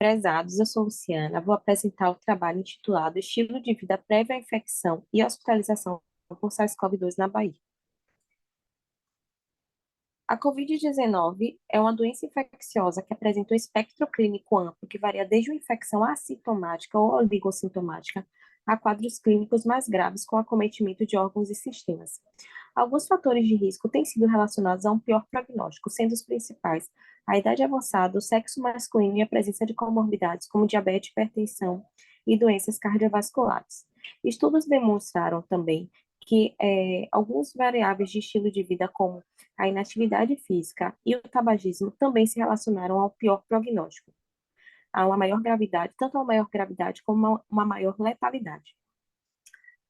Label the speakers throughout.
Speaker 1: Prezados, eu sou Luciana. Vou apresentar o trabalho intitulado Estilo de Vida Prévio à Infecção e Hospitalização por SARS-CoV-2 na Bahia. A Covid-19 é uma doença infecciosa que apresenta um espectro clínico amplo que varia desde uma infecção assintomática ou oligossintomática a quadros clínicos mais graves com acometimento de órgãos e sistemas. Alguns fatores de risco têm sido relacionados a um pior prognóstico, sendo os principais a idade avançada, o sexo masculino e a presença de comorbidades como diabetes, hipertensão e doenças cardiovasculares. Estudos demonstraram também que algumas variáveis de estilo de vida, como a inatividade física e o tabagismo, também se relacionaram ao pior prognóstico, a uma maior gravidade, tanto a maior gravidade como uma maior letalidade.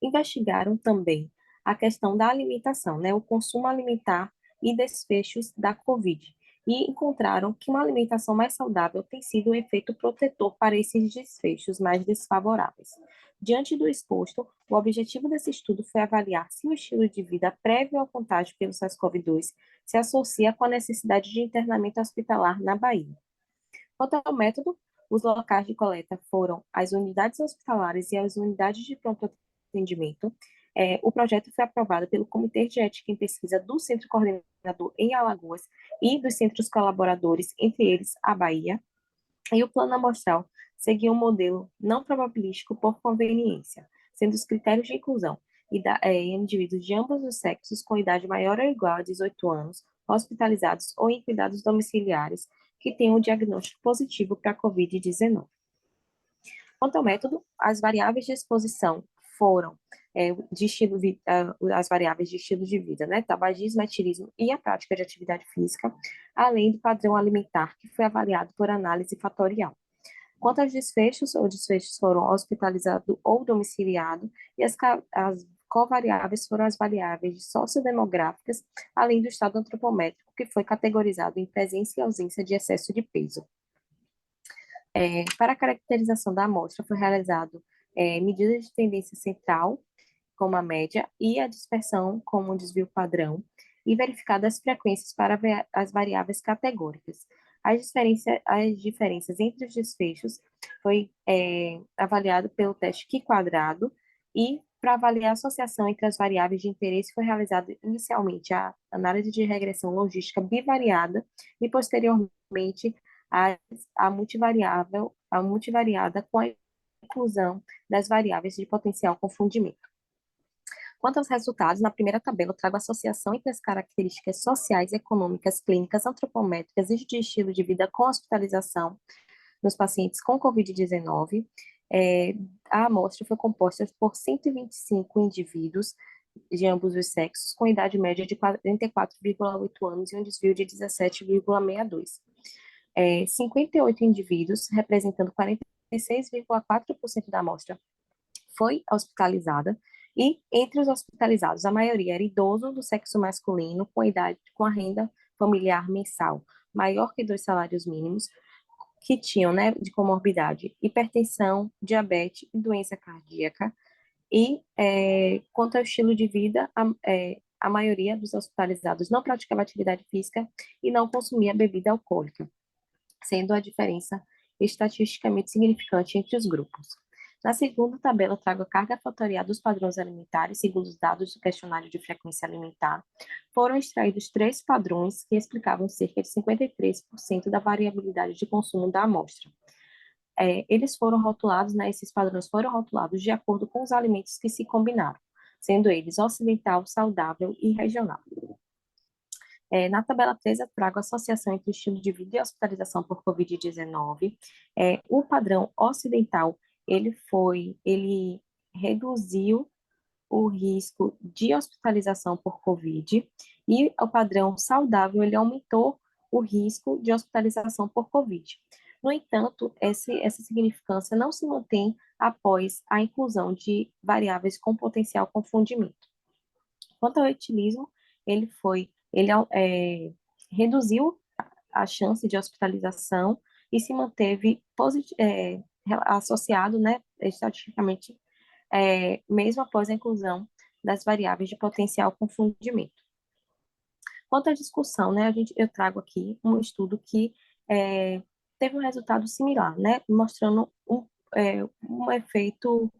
Speaker 1: Investigaram também a questão da alimentação, né, o consumo alimentar e desfechos da Covid, e encontraram que uma alimentação mais saudável tem sido um efeito protetor para esses desfechos mais desfavoráveis. Diante do exposto, o objetivo desse estudo foi avaliar se o estilo de vida prévio ao contágio pelo SARS-CoV-2 se associa com a necessidade de internamento hospitalar na Bahia. Quanto ao método, os locais de coleta foram as unidades hospitalares e as unidades de pronto atendimento. O projeto foi aprovado pelo Comitê de Ética em Pesquisa do Centro Coordenador em Alagoas e dos centros colaboradores, entre eles a Bahia, e o plano amostral seguiu um modelo não probabilístico por conveniência, sendo os critérios de inclusão indivíduos de ambos os sexos com idade maior ou igual a 18 anos, hospitalizados ou em cuidados domiciliares, que tenham um diagnóstico positivo para a COVID-19. Quanto ao método, as variáveis de exposição foram as variáveis de estilo de vida, né? Tabagismo, etilismo e a prática de atividade física, além do padrão alimentar, que foi avaliado por análise fatorial. Quanto aos desfechos, os desfechos foram hospitalizado ou domiciliado, e as covariáveis foram as variáveis sociodemográficas, além do estado antropométrico, que foi categorizado em presença e ausência de excesso de peso. Para a caracterização da amostra, foi realizado medidas de tendência central, como a média, e a dispersão, como o desvio padrão, e verificadas as frequências para as variáveis categóricas. As diferenças entre os desfechos foi avaliado pelo teste Q quadrado, e para avaliar a associação entre as variáveis de interesse foi realizada inicialmente a análise de regressão logística bivariada e posteriormente a, a multivariada com a inclusão das variáveis de potencial confundimento. Quanto aos resultados, na primeira tabela eu trago a associação entre as características sociais, econômicas, clínicas, antropométricas e de estilo de vida com hospitalização nos pacientes com Covid-19. A amostra foi composta por 125 indivíduos de ambos os sexos, com idade média de 44,8 anos e um desvio de 17,62. 58 indivíduos, representando 46,4% da amostra, foi hospitalizada, e entre os hospitalizados, a maioria era idoso do sexo masculino com a renda familiar mensal maior que 2 salários mínimos, que tinham, né, de comorbidade, hipertensão, diabetes e doença cardíaca. E quanto ao estilo de vida, a maioria dos hospitalizados não praticava atividade física e não consumia bebida alcoólica, sendo a diferença estatisticamente significante entre os grupos. Na segunda tabela, eu trago a carga fatorial dos padrões alimentares, segundo os dados do questionário de frequência alimentar. Foram extraídos 3 padrões que explicavam cerca de 53% da variabilidade de consumo da amostra. Eles foram rotulados, né, esses padrões foram rotulados de acordo com os alimentos que se combinaram, sendo eles ocidental, saudável e regional. Na tabela 3, eu trago a associação entre o estilo de vida e hospitalização por Covid-19. O padrão ocidental, ele reduziu o risco de hospitalização por Covid, e o padrão saudável, ele aumentou o risco de hospitalização por Covid. No entanto, essa significância não se mantém após a inclusão de variáveis com potencial confundimento. Quanto ao etilismo, ele reduziu a chance de hospitalização e se manteve associado, né, estatisticamente, mesmo após a inclusão das variáveis de potencial confundimento. Quanto à discussão, né, eu trago aqui um estudo que teve um resultado similar, né? Mostrando um efeito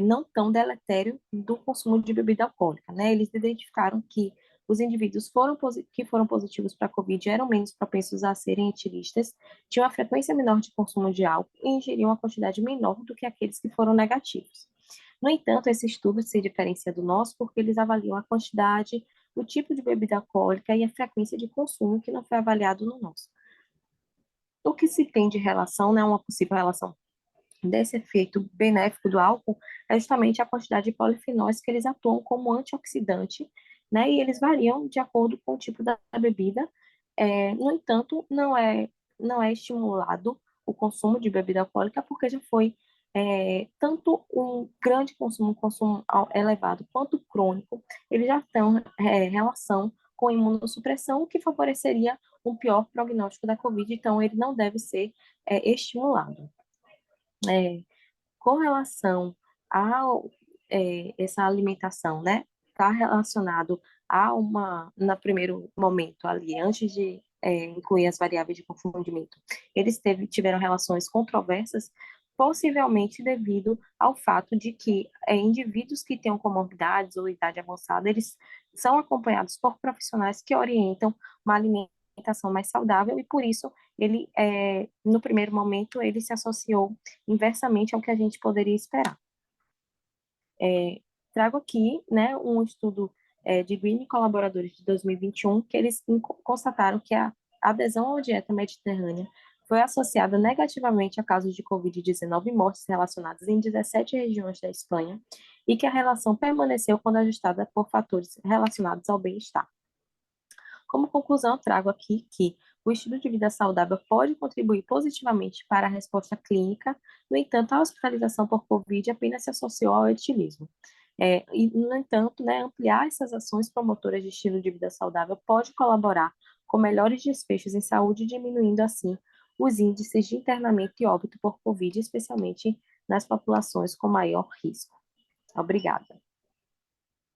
Speaker 1: não tão deletério do consumo de bebida alcoólica, né? Eles identificaram que os indivíduos que foram positivos para a Covid eram menos propensos a serem etilistas, tinham uma frequência menor de consumo de álcool e ingeriam uma quantidade menor do que aqueles que foram negativos. No entanto, esse estudo se diferencia do nosso porque eles avaliam a quantidade, o tipo de bebida alcoólica e a frequência de consumo que não foi avaliado no nosso. O que se tem de relação, né, uma possível relação desse efeito benéfico do álcool é justamente a quantidade de polifenóis que eles atuam como antioxidante, né? E eles variam de acordo com o tipo da bebida. No entanto, não é estimulado o consumo de bebida alcoólica porque já foi tanto um grande consumo, um consumo elevado, quanto crônico, eles já têm relação com imunossupressão, o que favoreceria um pior prognóstico da Covid, então ele não deve ser estimulado. É, com relação a essa alimentação, né, está relacionado a no primeiro momento ali, antes de incluir as variáveis de confundimento, eles tiveram relações controversas, possivelmente devido ao fato de que indivíduos que tenham comorbidades ou idade avançada, eles são acompanhados por profissionais que orientam uma alimentação mais saudável e por isso no primeiro momento, ele se associou inversamente ao que a gente poderia esperar. Trago aqui, né, um estudo de Green e colaboradores de 2021, que eles constataram que a adesão à dieta mediterrânea foi associada negativamente a casos de Covid-19 e mortes relacionadas em 17 regiões da Espanha, e que a relação permaneceu quando ajustada por fatores relacionados ao bem-estar. Como conclusão, trago aqui que o estilo de vida saudável pode contribuir positivamente para a resposta clínica, no entanto, a hospitalização por Covid apenas se associou ao etilismo. No entanto, né, ampliar essas ações promotoras de estilo de vida saudável pode colaborar com melhores desfechos em saúde, diminuindo assim os índices de internamento e óbito por Covid, especialmente nas populações com maior risco. Obrigada.